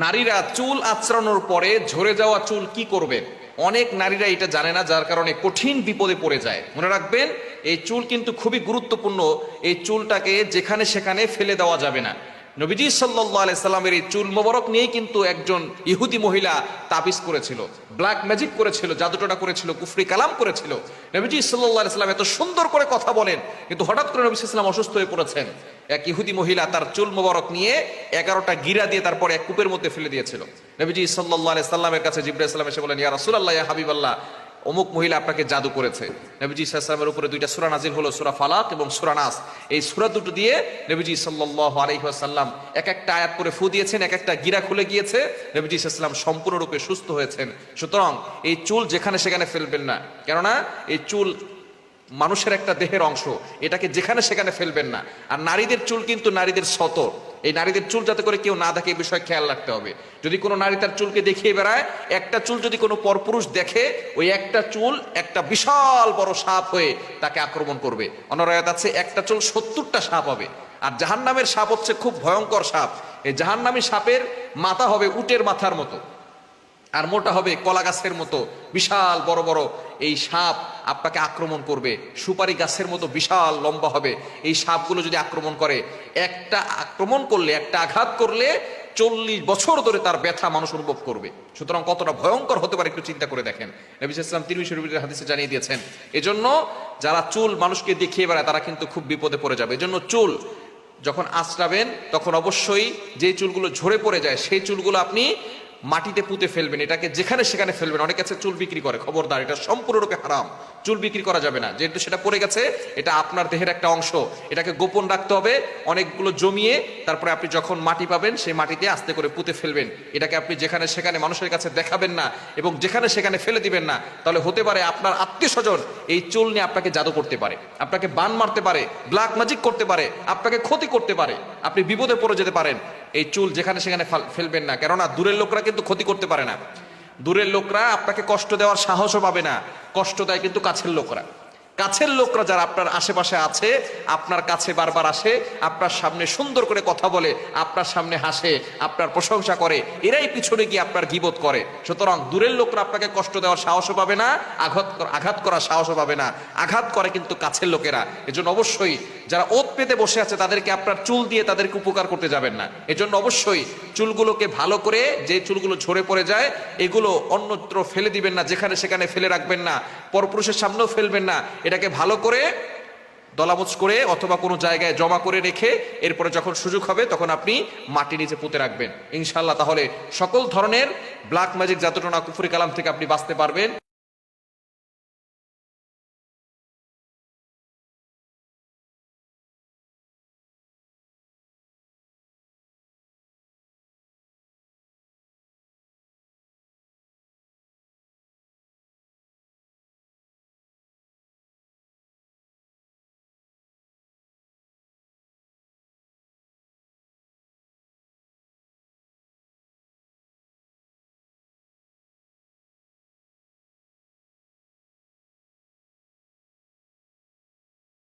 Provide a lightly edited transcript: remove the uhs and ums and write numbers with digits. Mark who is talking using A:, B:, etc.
A: নারীরা চুল আঁচড়ানোর পরে ঝরে যাওয়া চুল কি করবেন? অনেক নারীরা এটা জানে না, যার কারণে কঠিন বিপদে পড়ে যায়। মনে রাখবেন, এই চুল কিন্তু খুবই গুরুত্বপূর্ণ। এই চুলটাকে যেখানে সেখানে ফেলে দেওয়া যাবে না। নবীজি সাল্লাল্লাহু আলাইহি সাল্লামের এই চুল মোবারক নিয়ে কিন্তু একজন ইহুদি মহিলা তাবিজ করেছিল, ব্ল্যাক ম্যাজিক করেছিল, জাদুটোনা করেছিল, কুফরি কালাম করেছিল। নবীজি সাল্লাল্লাহু আলাইহি সাল্লাম এত সুন্দর করে কথা বলেন, কিন্তু হঠাৎ করে নবী সাল্লাল্লাহু আলাইহি সাল্লাম অসুস্থ হয়ে পড়েছেন। এক ইহুদি মহিলা তার চুল মোবারক নিয়ে 11টা গিরা দিয়ে তারপর এক কূপের মধ্যে ফেলে দিয়েছিল। নবীজি সাল্লাল্লাহু আলাইহি সাল্লামের কাছে জিবরাইল সাল্লাম এসে বলেন, ইয়া রাসূলুল্লাহ, ইয়া হাবিবাল্লাহ, অমুক মহিলা আপনাকে জাদু করেছে। নবীজি সাল্লাল্লাহু আলাইহি ওয়াসাল্লামের উপরে দুইটা সূরা নাজিল হলো, সূরা ফালাক এবং সূরা নাস। এই সূরা দুটো দিয়ে নবীজি সাল্লাল্লাহু আলাইহি ওয়াসাল্লাম এক একটা আয়াত করে ফু দিয়েছেন, এক একটা গিরা খুলে গিয়েছে। নবীজি সাল্লাল্লাহু আলাইহি ওয়াসাল্লাম সম্পূর্ণরূপে সুস্থ হয়েছেন। সুতরাং এই চুল যেখানে সেখানে ফেলবেন না, কেননা এই চুল মানুষের একটা দেহের অংশ, এটাকে যেখানে সেখানে ফেলবেন না। আর নারীদের চুল কিন্তু নারীদের সতর, এই নারীদের চুল যাতে করে কেউ না দেখে এই বিষয়ে খেয়াল রাখতে হবে। যদি কোনো নারী তার চুলকে দেখিয়ে বেড়ায়, একটা চুল যদি কোনো পরপুরুষ দেখে, ওই একটা চুল একটা বিশাল বড় সাপ হয়ে তাকে আক্রমণ করবে। অন্য রায়াত আছে একটা চুল 70টা সাপ হবে। আর জাহান্নামের সাপ হচ্ছে খুব ভয়ঙ্কর সাপ। এই জাহান্নামী সাপের মাথা হবে উটের মাথার মতো, আর মোটা হবে কলা গাছের মতো। বিশাল বড় বড় এই সাপ আপনাকে আক্রমণ করবে, সুপারি গাছের মতো বিশাল লম্বা হবে। এই সাপগুলো যদি আক্রমণ করে, একটা আক্রমণ করলে, একটা আঘাত করলে 40 বছর ধরে তার ব্যথা মানুষ অনুভব করবে। সুতরাং কতটা ভয়ঙ্কর হতে পারে একটু চিন্তা করে দেখেন। নবী সাল্লাল্লাহু আলাইহি ওয়াসাল্লাম তিরমিজি শরীফের হাদিসে জানিয়ে দিয়েছেন। এজন্য যারা চুল মানুষকে দেখিয়ে বেড়ায় তারা কিন্তু খুব বিপদে পড়ে যাবে। এজন্য চুল যখন আঁচড়াবেন তখন অবশ্যই যে চুলগুলো ঝরে পড়ে যায় সেই চুলগুলো আপনি মাটিতে পুঁতে ফেলবেন, এটাকে যেখানে সেখানে ফেলবেন। অনেক কাছে চুল বিক্রি করে, খবরদার, এটা সম্পূর্ণরূপে হারাম। চুল বিক্রি করা যাবে না, যেহেতু সেটা পড়ে গেছে, এটা আপনার দেহের একটা অংশ, এটাকে গোপন রাখতে হবে। অনেকগুলো জমিয়ে তারপরে আপনি যখন মাটি পাবেন সেই মাটিতে আস্তে করে পুঁতে ফেলবেন। এটাকে আপনি যেখানে সেখানে মানুষের কাছে দেখাবেন না এবং যেখানে সেখানে ফেলে দিবেন না। তাহলে হতে পারে আপনার আত্মীয় স্বজন এই চুল নিয়ে আপনাকে জাদু করতে পারে, আপনাকে বান মারতে পারে, ব্ল্যাক ম্যাজিক করতে পারে, আপনাকে ক্ষতি করতে পারে, আপনি বিপদে পড়ে যেতে পারেন। এই চুল যেখানে সেখানে ফেলবেন না, কেননা দূরের লোকরা কিন্তু ক্ষতি করতে পারে না। দূরের লোকরা আপনাকে কষ্ট দেওয়ার সাহসও পাবে না, কষ্ট দেয় কিন্তু কাছের লোকরা। কাছের লোকরা যারা আপনার আশেপাশে আছে, আপনার কাছে বারবার আসে, আপনার সামনে সুন্দর করে কথা বলে, আপনার সামনে হাসে, আপনার প্রশংসা করে, এরাই পিছনে গিয়ে আপনার গীবত করে। সুতরাং দূরের লোকরা আপনাকে কষ্ট দেওয়ার সাহসও পাবে না, আঘাত করার সাহসও পাবে না। আঘাত করে কিন্তু কাছের লোকেরা। এজন্য অবশ্যই যারা ওত পেতে বসে আছে তাদেরকে আপনার চুল দিয়ে তাদেরকে উপকার করতে যাবেন না। এজন্য অবশ্যই চুলগুলোকে ভালো করে, যে চুলগুলো ঝরে পড়ে যায় এগুলো অন্যত্র ফেলে দিবেন না, যেখানে সেখানে ফেলে রাখবেন না, পরপুরুষের সামনেও ফেলবেন না। এটাকে ভালো করে দলামোচ করে অথবা কোনো জায়গায় জমা করে রেখে এরপরে যখন সুযোগ হবে তখন আপনি মাটি নিচে পুঁতে রাখবেন ইনশাআল্লাহ। তাহলে সকল ধরনের ব্ল্যাক ম্যাজিক, জাদুটোনা, কুফরি কালাম থেকে আপনি বাঁচতে পারবেন।